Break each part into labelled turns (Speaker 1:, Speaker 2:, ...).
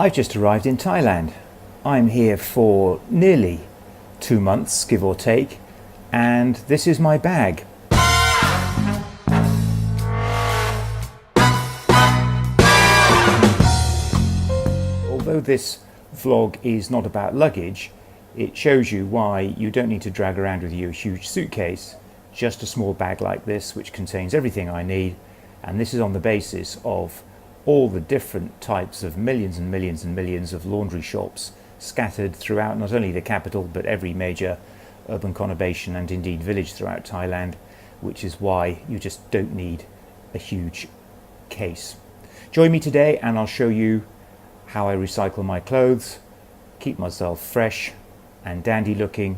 Speaker 1: I've just arrived in Thailand. I'm here for nearly 2 months, give or take, and this is my bag. Although this vlog is not about luggage, it shows you why you don't need to drag around with you a huge suitcase, just a small bag like this which contains everything I need, and this is on the basis of all the different types of millions and millions and millions of laundry shops scattered throughout not only the capital but every major urban conurbation and indeed village throughout Thailand, which is why you just don't need a huge case. Join me today and I'll show you how I recycle my clothes, keep myself fresh and dandy looking,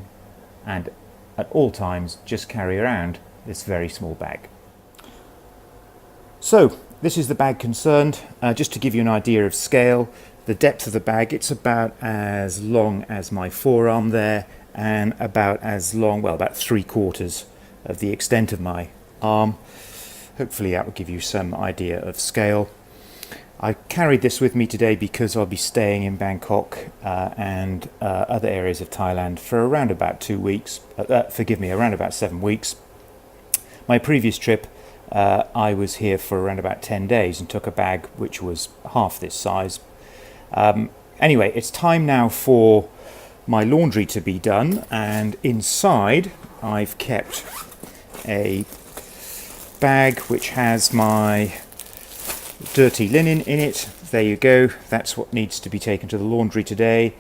Speaker 1: and at all times just carry around this very small bag. So this is the bag concerned. Just to give you an idea of scale, the depth of the bag, it's about as long as my forearm there and about as long, well, about 3/4 of the extent of my arm. Hopefully that will give you some idea of scale. I carried this with me today because I'll be staying in Bangkok and other areas of Thailand for around about 2 weeks, around about 7 weeks. My previous trip, I was here for around about 10 days and took a bag which was half this size. Anyway, it's time now for my laundry to be done, and inside I've kept a bag which has my dirty linen in it. There you go, that's what needs to be taken to the laundry today.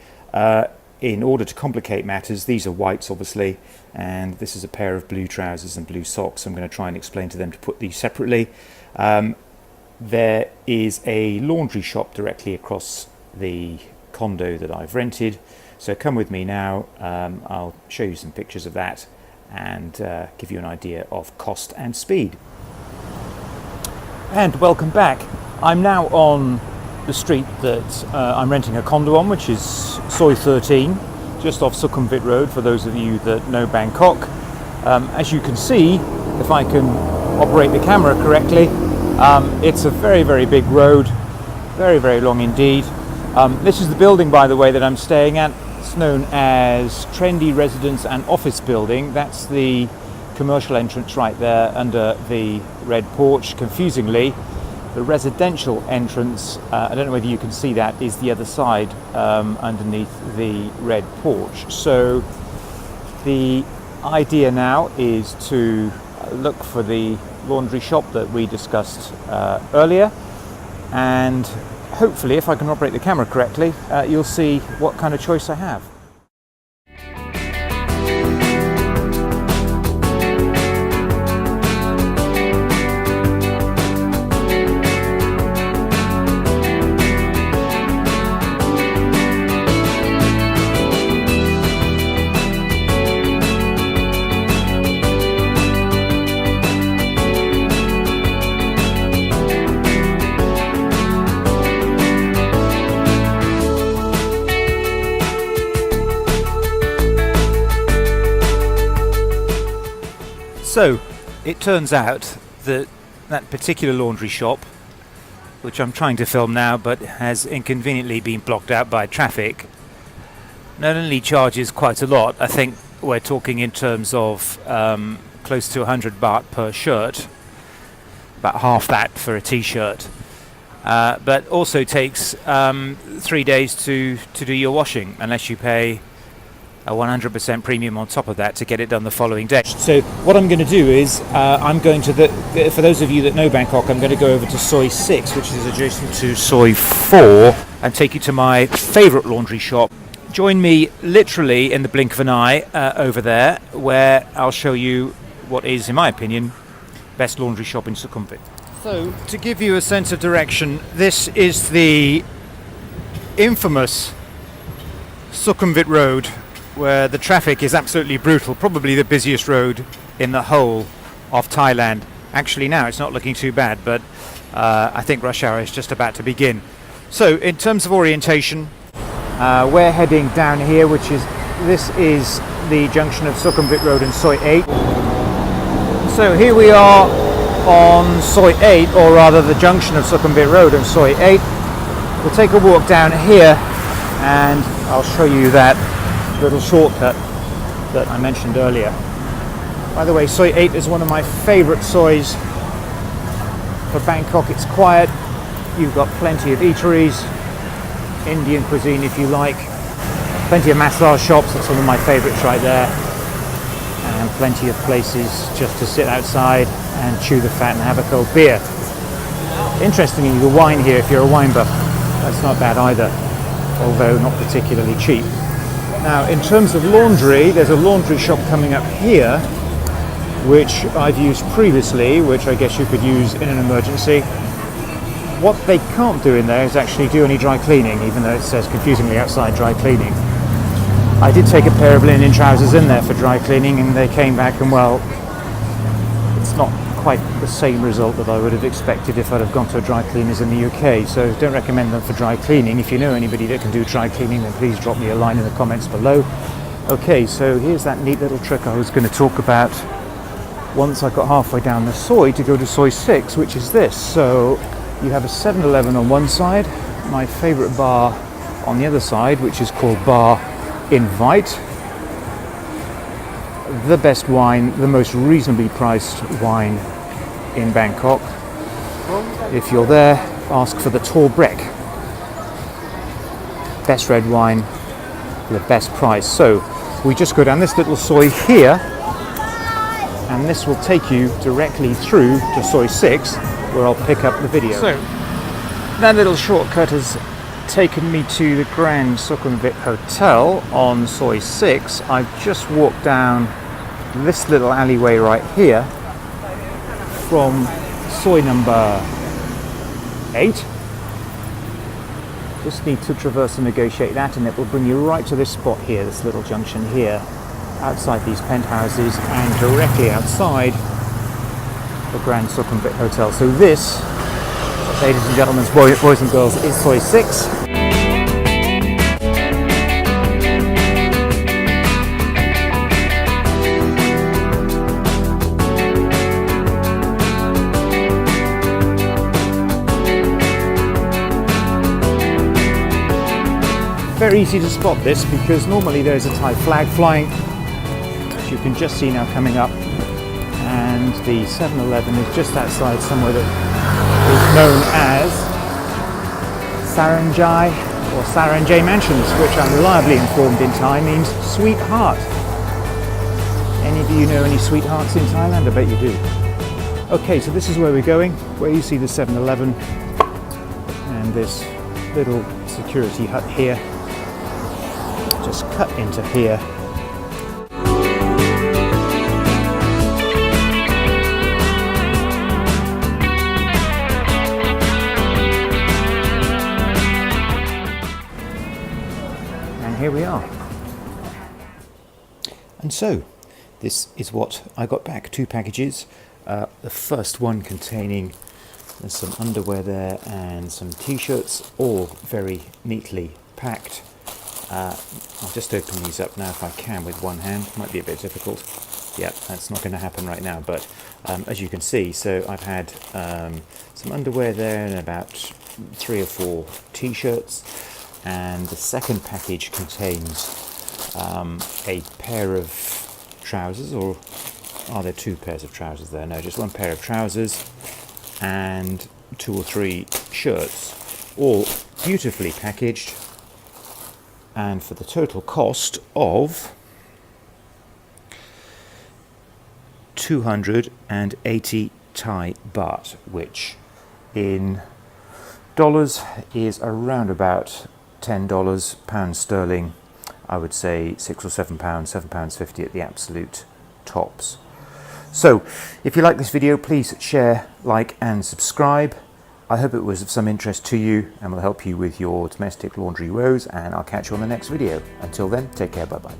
Speaker 1: In order to complicate matters, these are whites obviously, and this is a pair of blue trousers and blue socks. I'm going to try and explain to them to put these separately. There is a laundry shop directly across the condo that I've rented, so come with me now. I'll show you some pictures of that and give you an idea of cost and speed. And welcome back. I'm now on the street that I'm renting a condo on, which is Soi 13, just off Sukhumvit Road for those of you that know Bangkok. As you can see, if I can operate the camera correctly, it's a very, very big road, very, very long indeed. This is the building, by the way, that I'm staying at. It's known as Trendy Residence and Office Building. That's the commercial entrance right there under the red porch. Confusingly, the residential entrance, I don't know whether you can see that, is the other side underneath the red porch. So the idea now is to look for the laundry shop that we discussed earlier, and hopefully, if I can operate the camera correctly, you'll see what kind of choice I have. So it turns out that that particular laundry shop, which I'm trying to film now but has inconveniently been blocked out by traffic, not only charges quite a lot. I think we're talking in terms of close to 100 baht per shirt, about half that for a t-shirt, but also takes 3 days to do your washing, unless you pay a 100% premium on top of that to get it done the following day. So what I'm going to do is I'm going to for those of you that know Bangkok, I'm going to go over to Soi 6, which is adjacent to Soi 4, and take you to my favourite laundry shop. Join me literally in the blink of an eye over there, where I'll show you what is, in my opinion, best laundry shop in Sukhumvit. So to give you a sense of direction, this is the infamous Sukhumvit Road, where the traffic is absolutely brutal, probably the busiest road in the whole of Thailand. Actually now it's not looking too bad, but I think rush hour is just about to begin. So in terms of orientation, we're heading down here, this is the junction of Sukhumvit Road and Soi 8. So here we are on Soi 8, or rather the junction of Sukhumvit Road and Soi 8. We'll take a walk down here and I'll show you that little shortcut that I mentioned earlier. By the way, Soi 8 is one of my favorite sois for Bangkok. It's quiet, you've got plenty of eateries, Indian cuisine if you like, plenty of massage shops, that's one of my favorites right there, and plenty of places just to sit outside and chew the fat and have a cold beer. Interestingly, the wine here, if you're a wine buff, that's not bad either, although not particularly cheap. Now, in terms of laundry, there's a laundry shop coming up here, which I've used previously, which I guess you could use in an emergency. What they can't do in there is actually do any dry cleaning, even though it says confusingly outside dry cleaning. I did take a pair of linen trousers in there for dry cleaning and they came back and, well, it's not quite the same result that I would have expected if I'd have gone to a dry cleaners in the UK, so don't recommend them for dry cleaning. If you know anybody that can do dry cleaning, then please drop me a line in the comments below. Okay, so here's that neat little trick I was going to talk about once I got halfway down the Soi to go to Soi 6, which is this. So you have a 7-Eleven on one side, my favourite bar on the other side, which is called Bar Invite. The best wine, the most reasonably priced wine in Bangkok. If you're there, ask for the Tall Breck. Best red wine for the best price. So we just go down this little Soi here, and this will take you directly through to Soi 6, where I'll pick up the video. So that little shortcut has taken me to the Grand Sukhumvit Hotel on Soi 6. I've just walked down this little alleyway right here from Soi number 8. Just need to traverse and negotiate that, and it will bring you right to this spot here, this little junction here, outside these penthouses and directly outside the Grand Sukhumvit Hotel. So this, ladies and gentlemen, boys and girls, is Soi 6. Very easy to spot this because normally there's a Thai flag flying, which you can just see now coming up, and the 7-Eleven is just outside somewhere that is known as Saranjai or Saranjay Mansions, which I'm reliably informed in Thai means sweetheart. Any of you know any sweethearts in Thailand? I bet you do. Okay, so this is where we're going, where you see the 7-Eleven and this little security hut here. Just cut into here. And here we are. And so, this is what I got back, 2 packages. The first one containing some underwear there and some t-shirts, all very neatly packed. I'll just open these up now if I can with one hand. Might be a bit difficult. Yeah, that's not going to happen right now, but as you can see, so I've had some underwear there and about 3 or 4 t-shirts, and the second package contains a pair of trousers, or are there 2 pairs of trousers there? No, just 1 pair of trousers and 2 or 3 shirts, all beautifully packaged, and for the total cost of 280 Thai baht, which in dollars is around about $10, pounds sterling, I would say £6 or £7, £7.50 at the absolute tops. So if you like this video, please share, like and subscribe. I hope it was of some interest to you and will help you with your domestic laundry woes, and I'll catch you on the next video. Until then, take care, bye bye.